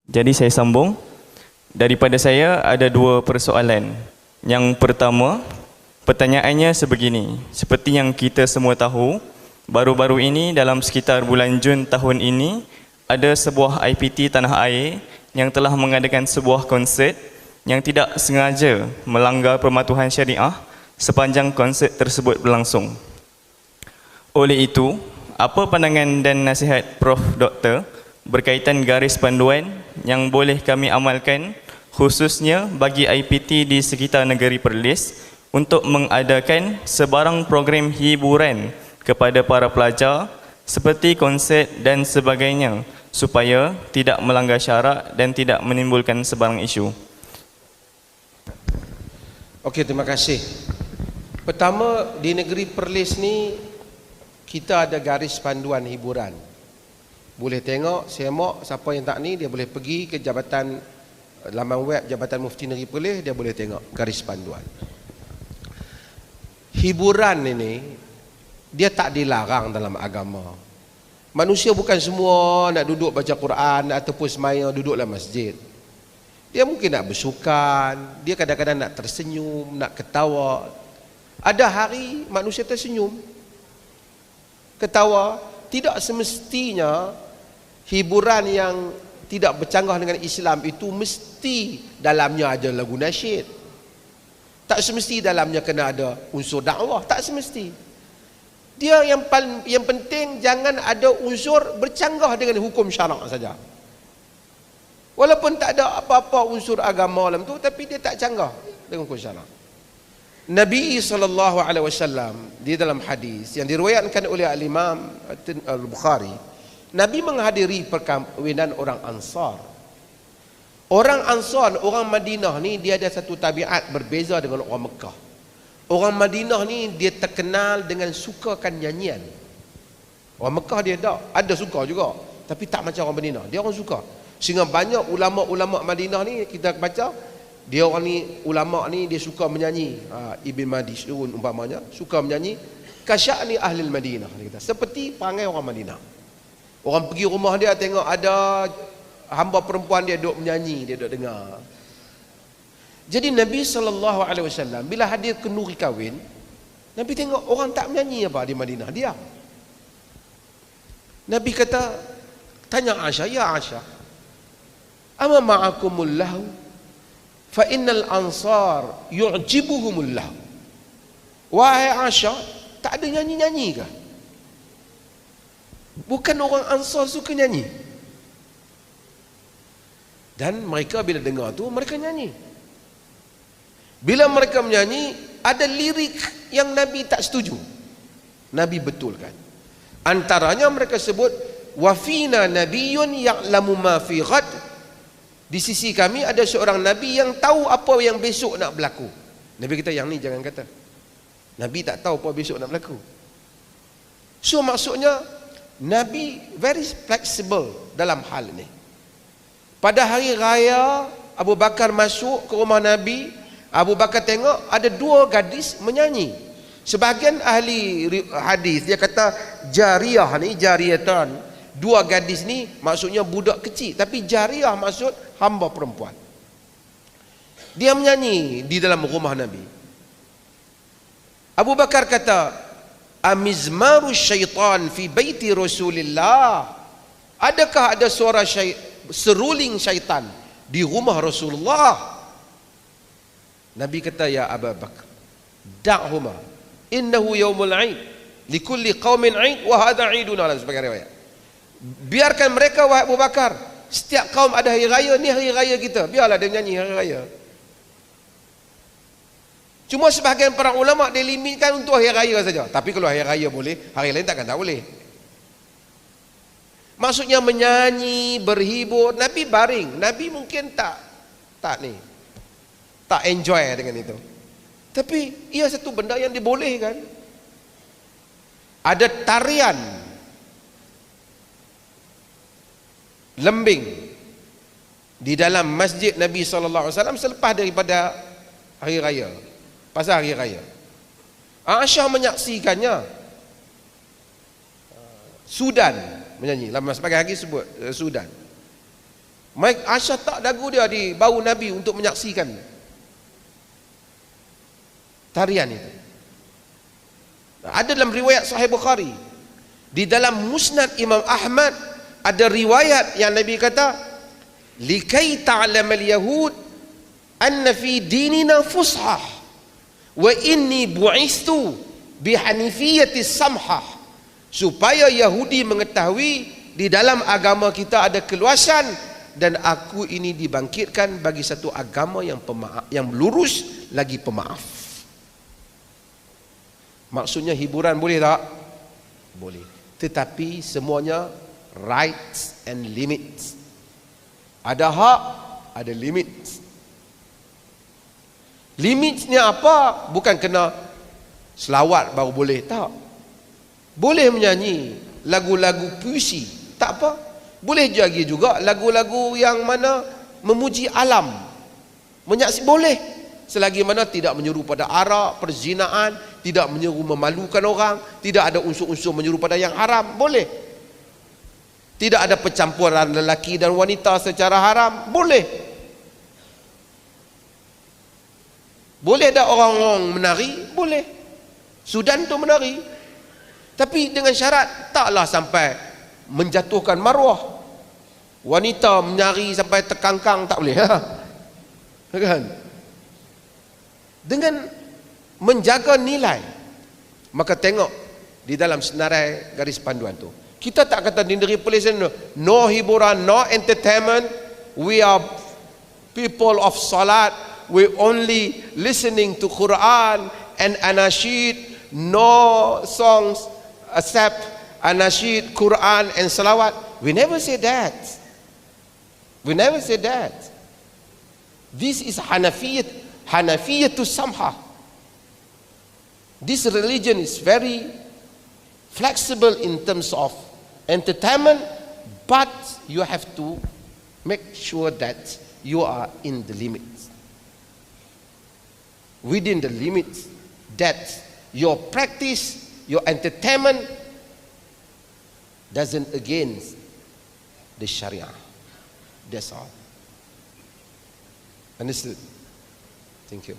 Jadi saya sambung. Daripada saya ada dua persoalan. Yang pertama, pertanyaannya sebegini. Seperti yang kita semua tahu, baru-baru ini dalam sekitar bulan Jun tahun ini, ada sebuah IPT Tanah Air yang telah mengadakan sebuah konsert yang tidak sengaja melanggar permatuhan syariah sepanjang konsert tersebut berlangsung. Oleh itu, apa pandangan dan nasihat Prof. Dr. berkaitan garis panduan yang boleh kami amalkan khususnya bagi IPT di sekitar negeri Perlis untuk mengadakan sebarang program hiburan kepada para pelajar seperti konsert dan sebagainya supaya tidak melanggar syarak dan tidak menimbulkan sebarang isu. Okey, terima kasih. Pertama, di negeri Perlis ni kita ada garis panduan hiburan. Boleh tengok, semak, siapa yang tak ni dia boleh pergi ke jabatan laman web Jabatan Mufti Negeri Perlis, dia boleh tengok garis panduan. Hiburan ini dia tak dilarang dalam agama. Manusia bukan semua nak duduk baca Quran ataupun semaya duduk dalam masjid. Dia mungkin nak bersukan, dia kadang-kadang nak tersenyum, nak ketawa. Ada hari manusia tersenyum, ketawa. Tidak semestinya hiburan yang tidak bercanggah dengan Islam itu mesti dalamnya ada lagu nasyid. Tak semesti dalamnya kena ada unsur dakwah, tak semesti. Dia yang penting jangan ada unsur bercanggah dengan hukum syarak saja. Walaupun tak ada apa-apa unsur agama dalam tu, tapi dia tak canggah dengan hukum syarak. Nabi SAW di dalam hadis yang diriwayatkan oleh Al-Imam Al-Bukhari, Nabi menghadiri perkahwinan orang Ansar. Orang Ansar, orang Madinah ni dia ada satu tabiat berbeza dengan orang Mekah. Orang Madinah ni dia terkenal dengan sukakan nyanyian. Orang Mekah dia ada suka juga, tapi tak macam orang Madinah. Dia orang suka. Sehingga banyak ulama-ulama Madinah ni kita baca, dia orang ni, ulama ni dia suka menyanyi. Ibn Madis'un umpamanya suka menyanyi kasya'ni ahli Madinah, seperti perangai orang Madinah. Orang pergi rumah dia tengok ada hamba perempuan dia duduk menyanyi, dia duduk dengar. Jadi Nabi SAW bila hadir kenduri kahwin, Nabi tengok orang tak menyanyi apa di Madinah, diam. Nabi kata, tanya Aisyah, ya Aisyah, ama ma'akumul lahu fa innal ansar yu'jibuhumul lahu. Wahai Aisyah, tak ada nyanyi-nyanyi kah? Bukan orang Ansar suka nyanyi. Dan mereka bila dengar tu mereka nyanyi. Bila mereka menyanyi, ada lirik yang Nabi tak setuju, Nabi betulkan. Antaranya mereka sebut wafina nabiyyun ya'lamu ma fi ghad. Di sisi kami ada seorang nabi yang tahu apa yang besok nak berlaku. Nabi kata yang ni jangan kata. Nabi tak tahu apa besok nak berlaku. So maksudnya Nabi very flexible dalam hal ini. Pada hari raya Abu Bakar masuk ke rumah Nabi, Abu Bakar tengok ada dua gadis menyanyi. Sebahagian ahli hadis dia kata jariyah ni, jariyatan, dua gadis ni maksudnya budak kecil, tapi jariyah maksud hamba perempuan. Dia menyanyi di dalam rumah Nabi. Abu Bakar kata, amizmaru syaitan fi baiti Rasulillah. Adakah ada suara seruling syaitan di rumah Rasulullah? Nabi kata, ya Abu Bakar, da'huma innahu yaumul 'id likulli qaumin 'id wa hadha 'iduna, dalam sebagian riwayat. Biarkan mereka, wahai Abu Bakar, setiap kaum ada hari raya, ni hari raya kita, biarlah dia nyanyi hari raya. Cuma sebahagian para ulama dia limitkan untuk hari raya saja. Tapi kalau hari raya boleh, hari lain takkan tak boleh. Maksudnya menyanyi, berhibur. Nabi baring. Nabi mungkin tak enjoy dengan itu. Tapi ia satu benda yang dibolehkan. Ada tarian lembing di dalam masjid Nabi SAW selepas daripada hari raya. Pasal hari raya Aisyah menyaksikannya. Sudan menyanyi, sebagai hari sebut Sudan. Mike Aisyah tak dagu dia di bau Nabi untuk menyaksikan tarian itu. Ada dalam riwayat Sahih Bukhari. Di dalam Musnad Imam Ahmad ada riwayat yang Nabi kata, likai ta'lamal yahud anna fi dinina fushah wa inni bu'istu bihanifiyati samhah, supaya Yahudi mengetahui di dalam agama kita ada keluasan dan aku ini dibangkitkan bagi satu agama yang pemaaf, yang lurus lagi pemaaf. Maksudnya hiburan boleh tak? Boleh. Tetapi semuanya rights and limits. Ada hak, ada limit. Limitnya apa? Bukan kena selawat baru boleh, tak. Boleh menyanyi lagu-lagu puisi, tak apa. Boleh jadi juga lagu-lagu yang mana memuji alam, menyaksi, boleh, selagi mana tidak menyeru pada arak, perzinaan, tidak menyeru memalukan orang, tidak ada unsur-unsur menyeru pada yang haram, boleh. Tidak ada pencampuran lelaki dan wanita secara haram, boleh. Boleh ada orang-orang menari, boleh. Sudan tu menari, tapi dengan syarat taklah sampai menjatuhkan maruah. Wanita menari sampai terkangkang, tak boleh, kan? Dengan menjaga nilai. Maka tengok di dalam senarai garis panduan tu, kita tak kata di negeri Malaysia no hiburan, no entertainment, we are people of salat, we only listening to Quran and anashid, no songs except anashid, Quran and salawat. We never say that. We never say that. This is Hanafiyyah to samha. This religion is very flexible in terms of entertainment, but you have to make sure that you are in the limits. Within the limits that your practice, your entertainment doesn't against the Sharia. That's all. Understood? Thank you.